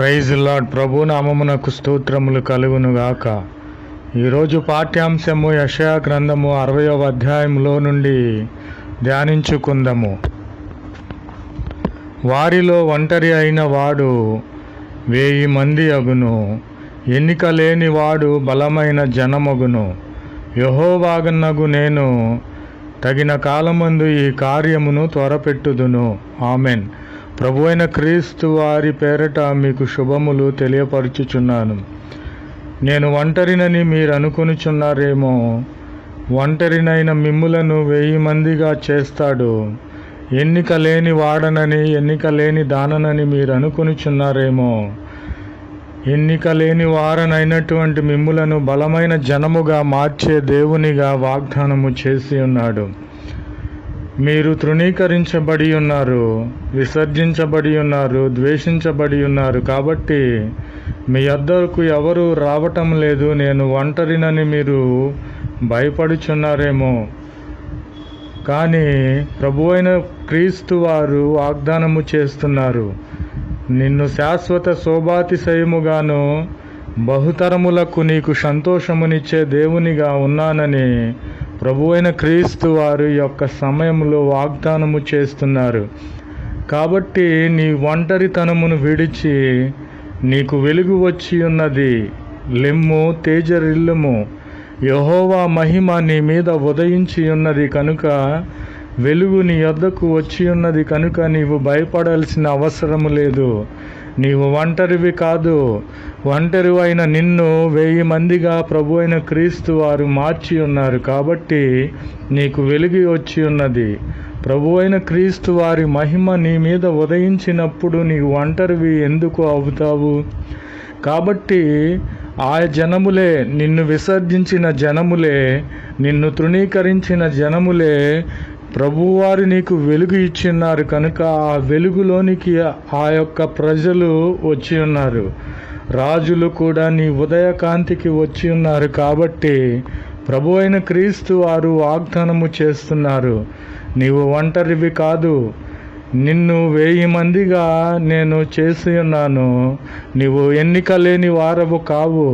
Praise lord. ప్రభు నామమునకు స్తోత్రములు కలుగునుగాక. ఈరోజు పాఠ్యాంశము యెషయా గ్రంథము 60వ అధ్యాయంలో నుండి ధ్యానించుకుందాము. వారిలో ఒంటరి అయిన వాడు 1000 మంది అగును, ఎన్నిక లేని వాడు బలమైన జనమగును. యెహోవానగు నేను తగిన కాలమందు ఈ కార్యమును త్వరపెట్టుదును. ఆమెన్. ప్రభు అయిన క్రీస్తు వారి పేరట మీకు శుభములు తెలియపరచుచున్నాను. నేను ఒంటరినని మీరు అనుకొనుచున్నారేమో. ఒంటరినైన మిమ్ములను 1000 మందిగా చేస్తాడు. ఎన్నిక లేని వాడనని, ఎన్నిక లేని దాననని మీరు అనుకొనుచున్నారేమో. ఎన్నిక లేని వారనైనటువంటి మిమ్ములను బలమైన జనముగా మార్చే దేవునిగా వాగ్దానము చేసి ఉన్నాడు. మీరు తృణీకరించబడి ఉన్నారు, విసర్జించబడి ఉన్నారు, ద్వేషించబడి ఉన్నారు. కాబట్టి మీ యొద్దకు ఎవరు రావటం లేదు. నేను ఒంటరినని మీరు భయపడుచున్నారేమో. కానీ ప్రభువైన క్రీస్తు వారు వాగ్దానము చేస్తున్నారు. నిన్ను శాశ్వత శోభాతిశయముగాను బహుతరములకు నీకు సంతోషమునిచ్చే దేవునిగా ఉన్నానని ప్రభువైన క్రీస్తు వారు యొక్క సమయంలో వాగ్దానము చేస్తున్నారు. కాబట్టి నీ ఒంటరితనమును విడిచి నీకు వెలుగు వచ్చి ఉన్నది. లెమ్ము, తేజరిల్లుము. యెహోవా మహిమ నీ మీద ఉదయించి ఉన్నది కనుక, వెలుగు నీ యొద్దకు వచ్చి ఉన్నది కనుక నీవు భయపడాల్సిన అవసరము లేదు. నీవు ఒంటరివి కాదు. ఒంటరి అయిన నిన్ను 1000 మందిగా ప్రభు అయిన క్రీస్తు వారు మార్చి ఉన్నారు. కాబట్టి నీకు వెలుగు వచ్చి ఉన్నది. ప్రభు అయిన క్రీస్తు వారి మహిమ నీ మీద ఉదయించినప్పుడు నీవు ఒంటరివి ఎందుకు అవుతావు? కాబట్టి ఆ జనములే, నిన్ను విసర్జించిన జనములే, నిన్ను తృణీకరించిన జనములే ప్రభువారు నీకు వెలుగు ఇచ్చిన్నారు కనుక ఆ వెలుగులోనికి ఆ యొక్క ప్రజలు వచ్చి ఉన్నారు. రాజులు కూడా నీ ఉదయకాంతికి వచ్చి ఉన్నారు. కాబట్టి ప్రభు అయిన క్రీస్తు వారు వాగ్దానము చేస్తున్నారు. నీవు ఒంటరివి కాదు. నిన్ను 1000 మందిగా నేను చేసి ఉన్నాను. నీవు ఎన్నిక లేని వారవు కావు.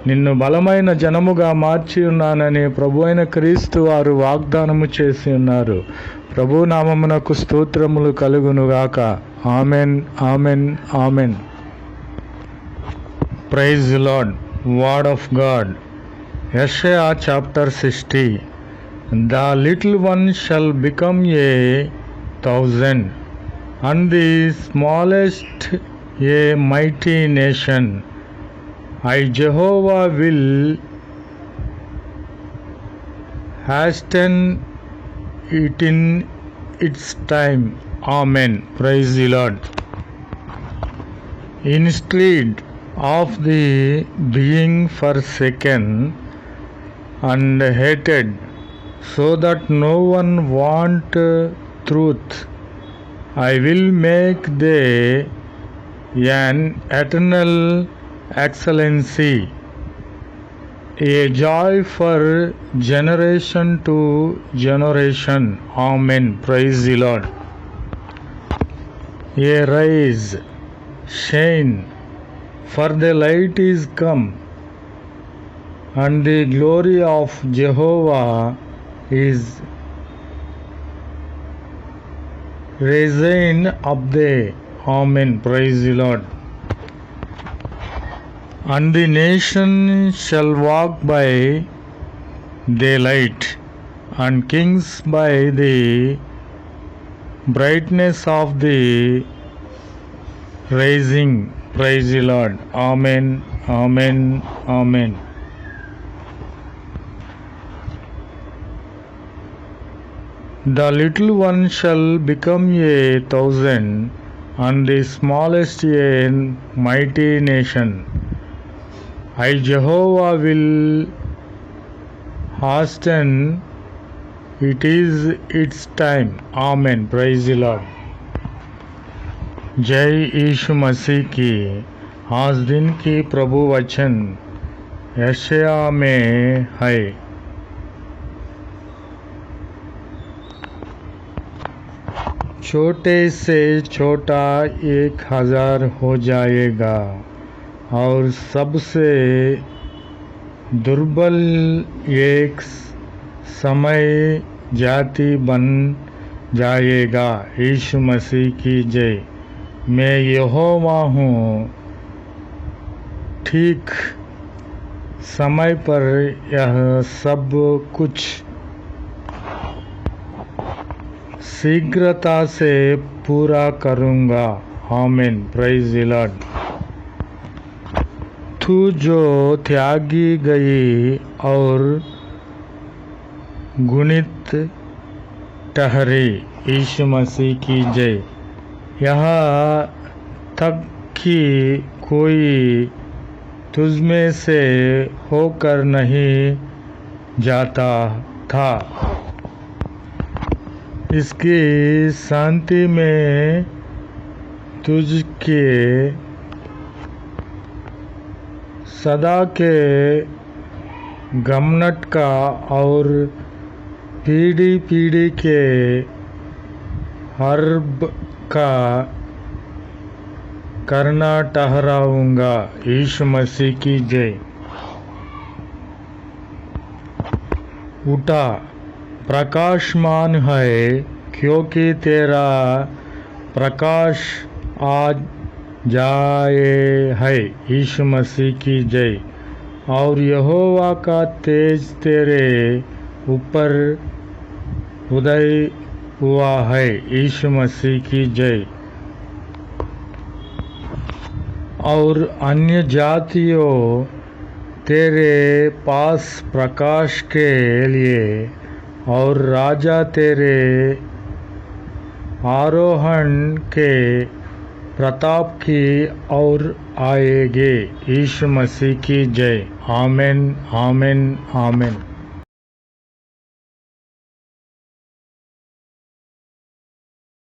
నిన్ను బలమైన జనముగా మార్చి ఉన్నానని ప్రభు అయిన క్రీస్తు వారు వాగ్దానము చేసి ఉన్నారు. ప్రభు నామమునకు స్తోత్రములు కలుగునుగాక. Amen, amen, amen. Praise Lord. Word of God. యెషయా chapter 60. The little one shall become a 1000, and the smallest a mighty nation. I, Jehovah, will hasten it in its time. Amen. Praise the Lord. Instead of the being forsaken and hated, so that no one want truth, I will make thee an eternal excellency, a joy for generation to generation. Amen. Praise the Lord. Arise, shine, for the light is come, and the glory of Jehovah is risen up there. Amen. Praise the Lord. And the nation shall walk by the light, and kings by the brightness of the rising. Praise the Lord. Amen, amen, amen. The little one shall become a 1000, and the smallest a mighty nation. I, Jehovah, will hasten it is its time. Amen. Praise the Lord. जय यीशु मसीह की. आज दिन की प्रभु वचन यशाया में है. छोटे से छोटा 1000 हो जाएगा और सबसे दुर्बल एक समय जाति बन जाएगा। यीशु मसीह की जय। मैं यहोवा हूँ। ठीक समय पर यह सब कुछ शीघ्रता से पूरा करूँगा। आमीन। Praise the Lord. तू जो त्यागी गई और गुणित ठहरी। यीशु मसीह की जय। यहाँ तक कि कोई तुझमें से होकर नहीं जाता था। इसकी शांति में तुझके सदा के घमंड का और पीढ़ी पीढ़ी के हर्ब का करना ठहराऊंगा। यीशु मसीह की जय। उठा, प्रकाशमान है, क्योंकि तेरा प्रकाश आ जाए है। यीशु मसीह की जय। और यहोवा का तेज तेरे ऊपर उदय हुआ है। यीशु मसीह की जय। और अन्य जातियों तेरे पास प्रकाश के लिए और राजा तेरे आरोहण के प्रताप की ओर आएंगे। यीशु मसीह की जय। आमीन, आमीन, आमीन।